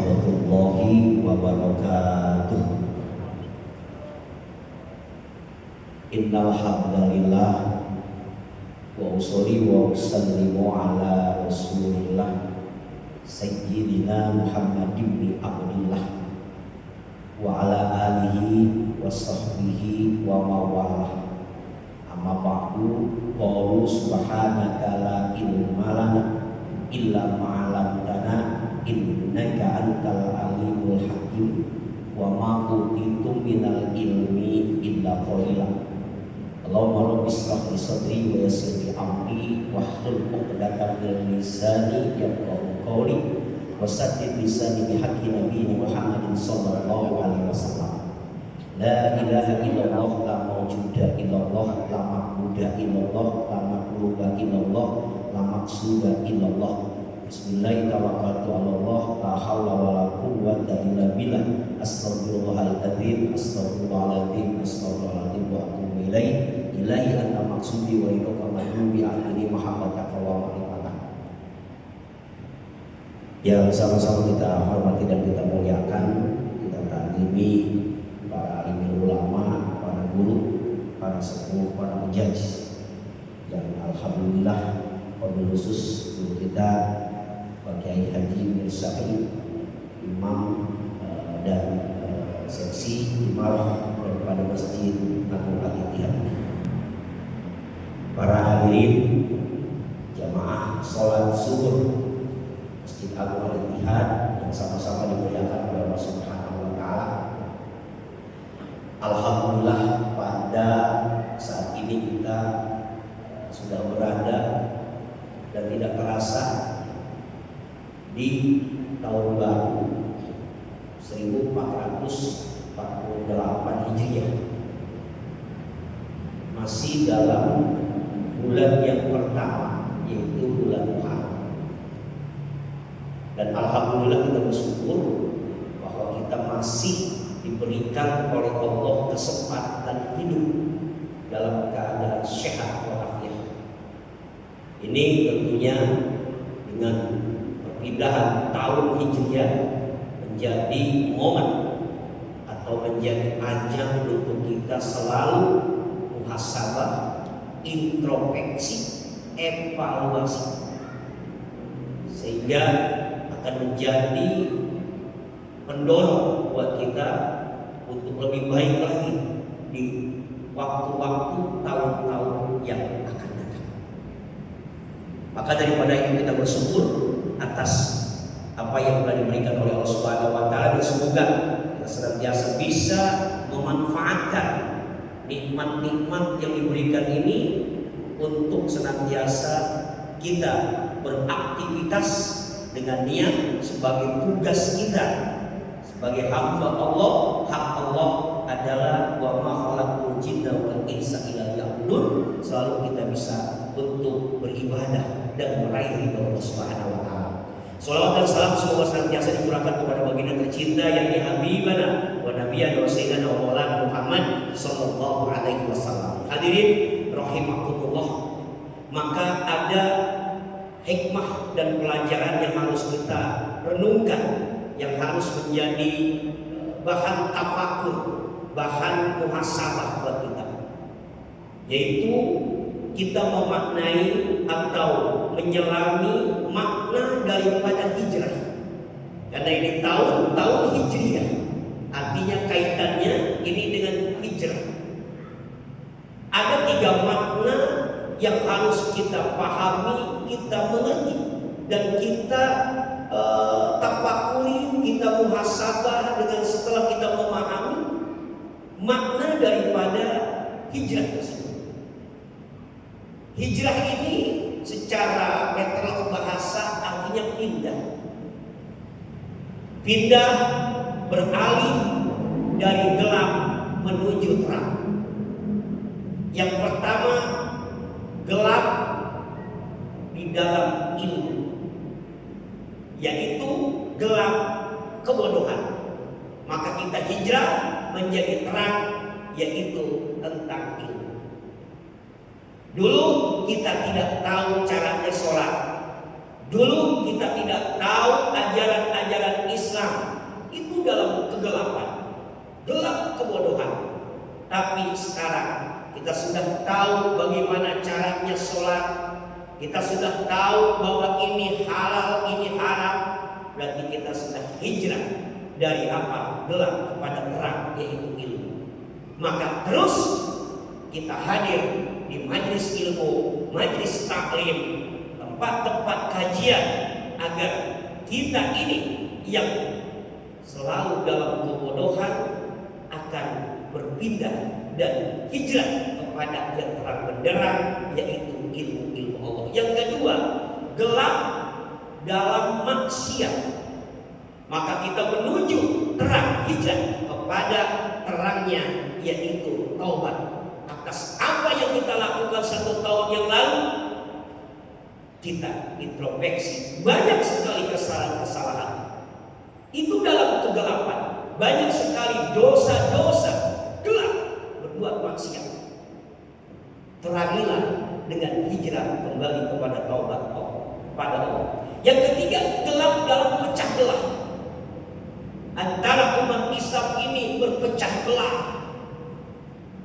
warahmatullahi wabarakatuh. Innal hamdalillah wa usolli wa usallimu ala rasulillah sayyidina Muhammad ibn Abdillah wa ala alihi wa sahbihi wa mawalah. Amma ba'du, qalu subhanaka la ilma lana illa ma 'allamtana innaka antal alimul hakim wa ma utitu minal ilmi illa qalila. Allahumma rabbi ishrah li sadri wa yassir li amri wahlul 'uqdatam min lisani yafqahu qawli wa saddid lisani bi haqqi nabiyina Muhammadin sallallahu alaihi wasallam. La ilaha illallah, la mawjuda illallah, la ma'buda illallah, la maqluba illallah, la maqsuda illallah. Bismillahirrahmanirrahim. La haula wala quwwata illa billah. Astaghfirullahaladzim, astaghfirullahaladzim, astaghfirullahaladzim wa atubu ilaih. Ilahi anta maksudi wa idoka mahdubi alini mahabbataka wa ma'rifatan. Yang sama-sama kita hormati dan kita muliakan, kita takzimi para alim ulama, para guru, para sepuh, para penjaj. Dan alhamdulillah wabil khusus guru kita Pak Kiai Haji Mirsyafi, imam dan seksi imam daripada Masjid Agung Al-Ittihad. Para hadirin jamaah sholat subuh Masjid Agung Al-Ittihad yang sama-sama dimuliakan oleh Allah Subhanahu wa taala. Alhamdulillah pada saat ini kita sudah berada dan tidak terasa di tahun baru 1448 Hijriah, masih dalam bulan yang pertama, yaitu bulan Muharram. Dan alhamdulillah kita bersyukur bahwa kita masih diberikan oleh Allah kesempatan hidup dalam keadaan sehat walafiat. Ini tentunya dengan perpindahan tahun Hijriah menjadi momen atau menjadi ajang untuk kita selalu muhasabah, introspeksi, evaluasi, sehingga akan menjadi pendorong buat kita untuk lebih baik lagi di waktu-waktu tahun-tahun yang akan datang. Maka daripada itu kita bersyukur atas apa yang telah diberikan oleh Allah Subhanahu wa taala, dan semoga kita senantiasa bisa memanfaatkan nikmat-nikmat yang diberikan ini untuk senantiasa kita beraktivitas dengan niat sebagai tugas kita sebagai hamba Allah. Hak Allah adalah wa ma khalaqtul jinna wal insa illa liya'budun. Selalu kita bisa untuk beribadah dan meraih ridha Allah Subhanahu wa taala. Salawat dan salam semoga senantiasa dicurahkan kepada baginda tercinta yakni Habibana wa Nabiyana wa Sayyidina wa Maulana Muhammad sallallahu alaihi wasallam. Hadirin rahimakumullah, maka ada hikmah dan pelajaran yang harus kita renungkan, yang harus menjadi bahan tafakur, bahan muhasabah buat kita, yaitu kita memaknai atau menyelami makna daripada hijrah. Karena ini tahun Hijriah, artinya kaitannya ini dengan hijrah. Ada 3 makna yang harus kita pahami, kita mengerti, dan kita tafakuri, kita muhasabah dengan setelah kita memahami makna daripada hijrah tersebut. Hijrah ini secara metode bahasa artinya pindah. Pindah, beralih dari gelap menuju terang. Yang pertama, gelap di dalam ilmu, yaitu gelap kebodohan. Maka kita hijrah menjadi terang, yaitu tentang ilmu. Dulu kita tidak tahu caranya sholat. Dulu kita tidak tahu ajaran-ajaran Islam. Tapi sekarang kita sudah tahu bagaimana caranya sholat. Kita sudah tahu bahwa ini halal, ini haram. Berarti kita sudah hijrah dari apa? Gelap kepada terang, yaitu ilmu. Maka terus kita hadir di majelis ilmu, majelis taklim, tempat-tempat kajian, agar kita ini yang selalu dalam kebodohan akan berpindah dan hijrah kepada yang terang benderang, yaitu ilmu-ilmu Allah. Yang kedua, gelap dalam maksiat. Maka kita menuju terang, hijrah kepada terangnya, yaitu taubat. Atas apa yang kita lakukan 1 tahun yang lalu, kita introspeksi banyak sekali kesalahan-kesalahan. Itu dalam kegelapan, banyak sekali dosa-dosa gelap, berbuat maksiat. Terangilah dengan hijrah kembali kepada taubat pada Allah. Yang ketiga, gelap dalam pecah belah. Antara umat Islam ini berpecah belah.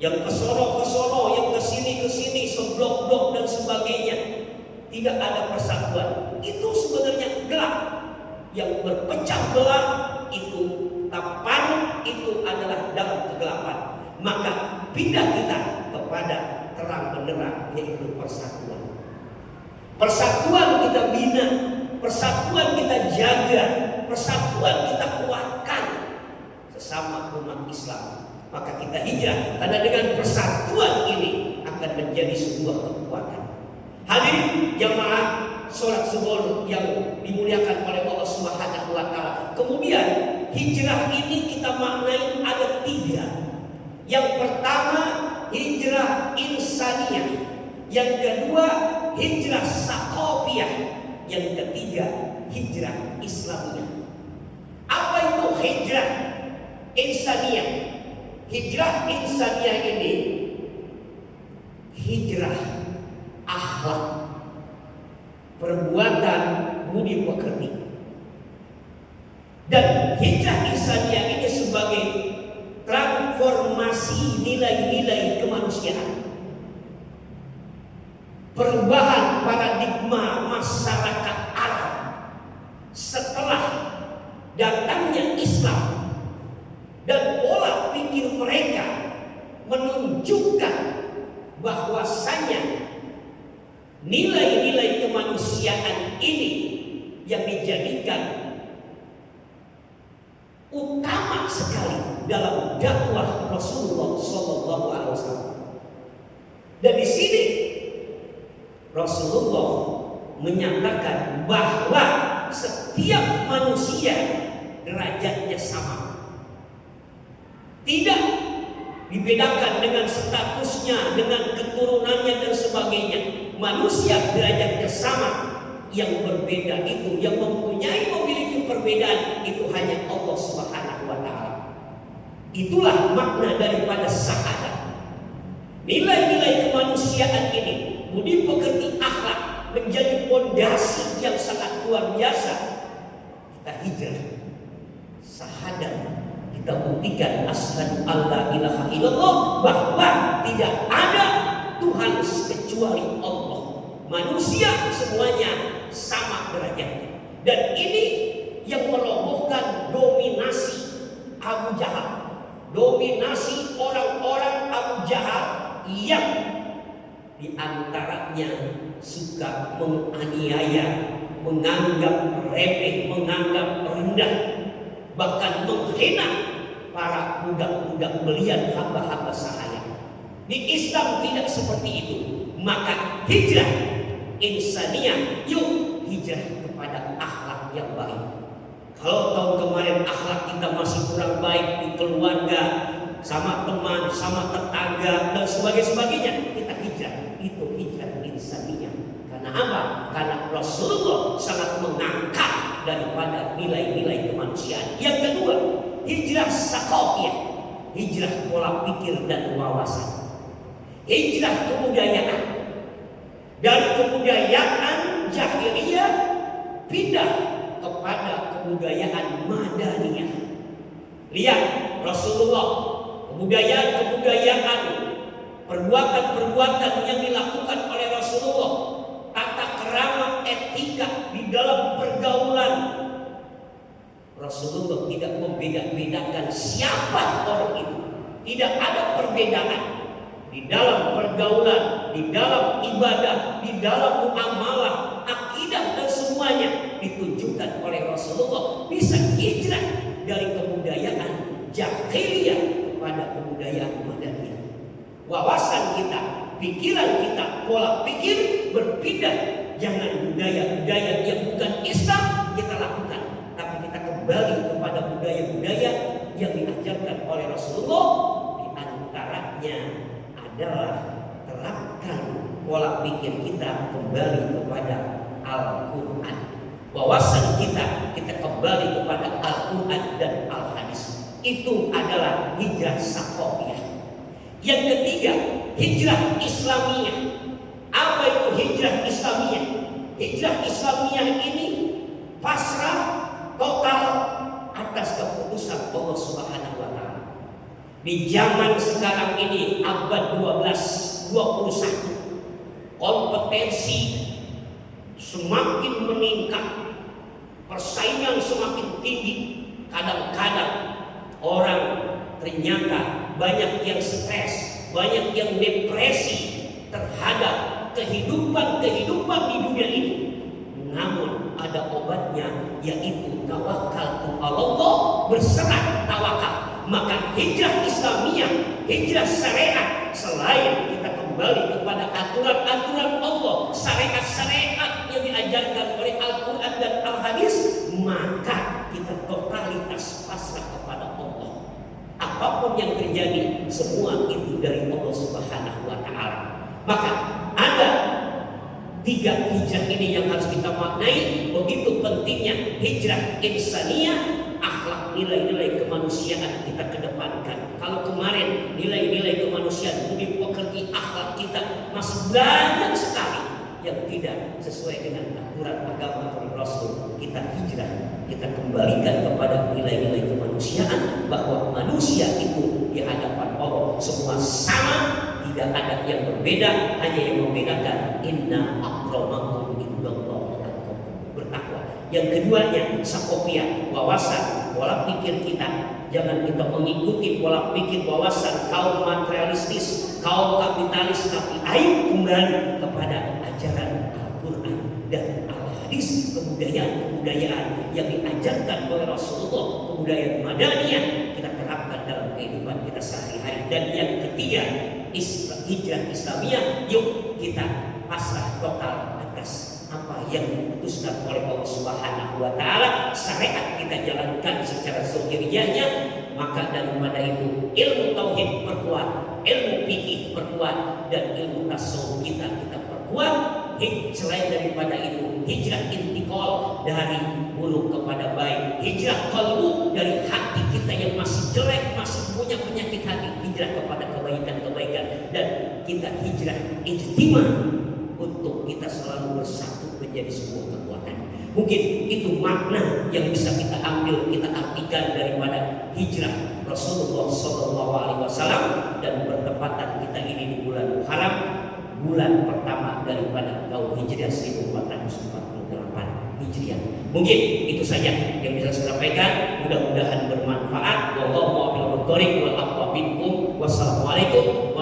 Yang ke sono, yang ke sini, seblok-blok dan sebagainya. Tidak ada persatuan. Itu sebenarnya gelap. Yang berpecah belah itu tapan, itu adalah dalam kegelapan. Maka pindah kita kepada terang benderang, yaitu persatuan. Persatuan kita bina, persatuan kita jaga, persatuan kita kuatkan sesama umat Islam. Maka kita hijrah, karena dengan persatuan ini akan menjadi sebuah kekuatan. Hadirin jamaah sholat zuhur yang dimuliakan oleh Allah Subhanahu wa Ta'ala. Kemudian hijrah ini kita maknai ada 3. Yang pertama, hijrah insaniyah. Yang kedua, hijrah saqafiyah. Yang ketiga, hijrah islamiyah. Apa itu hijrah insaniyah? Hijrah insaniyah ini hijrah akhlak, perbuatan budi pekerti. Dan hijrah insaniyah ini sebagai transformasi nilai-nilai kemanusiaan. Perubahan paradigma masyarakat Arab setelah datangnya Islam, dan pola pikir mereka menunjukkan bahwasanya nilai-nilai kemanusiaan ini yang dijadikan utama sekali dalam dakwah Rasulullah SAW. Dan di sini Rasulullah menyatakan bahwa setiap manusia derajatnya sama. Tidak dibedakan dengan statusnya, dengan keturunannya dan sebagainya. Manusia derajatnya sama. Yang berbeda itu, yang memiliki perbedaan itu hanya Allah Subhanahu wa Ta'ala. Itulah makna daripada syahadat. Nilai-nilai kemanusiaan ini, budi pekerti akhlak, menjadi fondasi yang sangat luar biasa. Kita hijrah syahadat, kita buktikan asyhadu alla ilaha illallah, bahwa tidak ada Tuhan kecuali Allah. Manusia semuanya sama derajatnya. Dan ini yang merobohkan dominasi Abu Jahal, dominasi orang-orang Abu Jahal yang diantaranya suka menganiaya, menganggap remeh, menganggap rendah, bahkan menghina para budak-budak belian, hamba-hamba sahaya. Di Islam tidak seperti itu. Maka hijrah insaniyah, yuk hijrah kepada akhlak yang baik. Kalau tahun kemarin akhlak kita masih kurang baik di keluarga, sama teman, sama tetangga dan sebagainya, kita hijrah. Itu hijrah insaniyah. Karena apa? Karena Rasulullah sangat mengangkat daripada nilai-nilai kemanusiaan. Yang kedua, hijrah saqafiyah, hijrah pola pikir dan wawasan. Hijrah kebudayaan. Dari kebudayaan jahiliyah pindah kepada kebudayaan madaniyah. Lihat Rasulullah kebudayaan-kebudayaan, perbuatan-perbuatan yang dilakukan oleh Rasulullah, tata kerama etika di dalam pergaulan. Rasulullah tidak membeda-bedakan siapa orang itu. Tidak ada perbedaan di dalam pergaulan, di dalam ibadah, di dalam muamalah, akidah dan semuanya ditunjukkan oleh Rasulullah. Bisa hijrah dari kebudayaan jahiliyah pada kebudayaan madaniyah. Wawasan kita, pikiran kita, pola pikir berpindah. Jangan budaya-budaya yang bukan Islam kita lakukan, tapi kita kembali kepada budaya-budaya yang diajarkan oleh Rasulullah. Di antaranya adalah terapkan pola pikir kita kembali kepada Al-Quran. Wawasan kita kembali kepada Al-Quran dan Al-Hadis. Itu adalah hijrah saqafiyah. Yang ketiga, hijrah Islamiyah. Apa itu hijrah Islamiyah? Hijrah Islamiyah ini pasrah total atas keputusan Allah Subhanahu wa taala. Di zaman sekarang ini, abad 21, kompetensi semakin meningkat, persaingan semakin tinggi. Kadang-kadang orang ternyata banyak yang stres, banyak yang depresi terhadap kehidupan di dunia ini. Namun ada obatnya, yaitu tawakal Allah, berserah tawakal. Maka hijrah Islamiyah, hijrah syariat, selain kita kembali kepada aturan-aturan Allah, syariat-syariat yang diajarkan oleh Al-Quran dan Al-Hadis, maka kita totalitas pasrah kepada Allah. Apapun yang terjadi, semua itu dari Allah Subhanahu wa taala. Maka ada 3 hijrah ini yang harus kita maknai. Begitu pentingnya hijrah insaniyah, akhlak, nilai-nilai kemanusiaan kita kedepankan. Kalau kemarin nilai-nilai kemanusiaan, budi pekerti, akhlak kita masih banyak sekali yang tidak sesuai dengan aturan agama atau Rasul, kita hijrah, kita kembalikan kepada nilai-nilai kemanusiaan, bahwa manusia itu di hadapan Allah semua sama, tidak ada yang berbeda. Hanya yang membedakan inna akramakum indallahi atqakum, bertakwa. Yang keduanya saqafiyah, wawasan, pola pikir kita. Jangan kita mengikuti pola pikir wawasan kaum materialistis, kaum kapitalis, tapi ayo kembali kepada ajaran Al-Quran dan Al-Hadis. Kebudayaan yang diajarkan oleh Rasulullah, kebudayaan madaniyah, kita terapkan dalam kehidupan kita sehari-hari. Dan yang ketiga, hijrah Islamiyah, yuk kita pasrah total atas apa yang diputuskan oleh Allah Subhanahu wa taala. Syariat kita jalankan secara zahiriyahnya. Maka daripada itu, ilmu tauhid perkuat, ilmu fikih perkuat, dan ilmu tasawuf kita perkuat. Selain daripada itu, hijrah intikal dari buruk kepada baik, hijrah qalbu dari hati kita yang masih jelek, masih punya penyakit hati, hijrah kepada kebaikan-kebaikan. Dan kita hijrah ijtima untuk kita selalu bersatu menjadi sebuah kekuatan. Mungkin itu makna yang bisa kita ambil, kita artikan daripada hijrah Rasulullah SAW. Dan bertepatan kita ini di bulan Muharram, bulan pertama daripada tahun Hijriah 1448 Hijriah. Mungkin itu saja yang bisa saya sampaikan. Mudah-mudahan bermanfaat. Wallahu a'lam bishawab. Wassalamualaikum